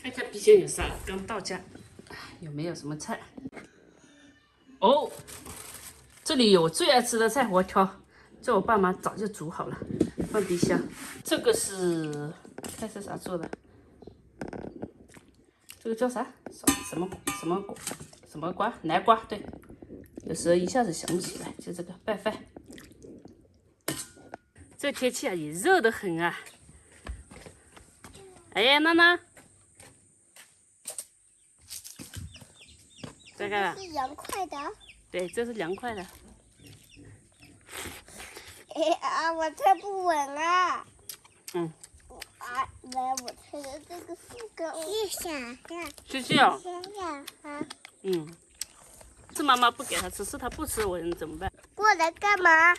看看冰箱有啥，剛到家，有沒有什麼菜？哦，這裡有我最愛吃的菜，我挑，這我爸媽早就煮好了，放冰箱。這個是看是啥做的？這個叫啥？什麼瓜？南瓜，对。有時候一下子想不起來，就這個拌飯。這天氣啊，也熱得很啊。哎呀，娜娜，这個是凉快的。对，这是涼快的。哎啊，我推不穩啊。來，我推的這個是個。謝謝。謝謝哦。謝謝啊。是媽媽不給他吃，是他不吃，我能怎麼辦？過來幹嘛？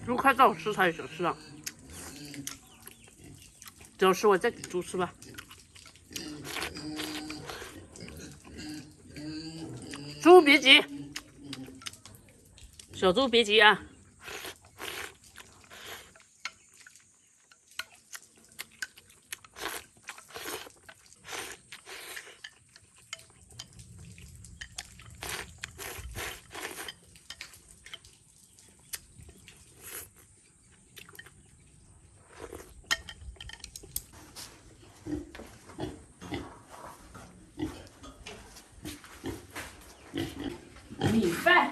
猪快到吃才有想吃啊！等我吃我再给猪吃吧。豬別急，小豬別急啊！米飯，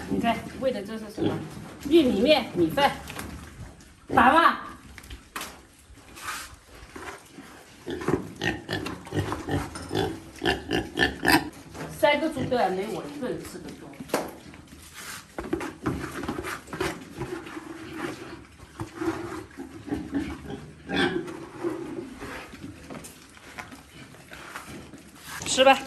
你看喂的这是什麼？玉米麵、米飯，打吧。3個豬隊沒我1個人吃的多。吃吧。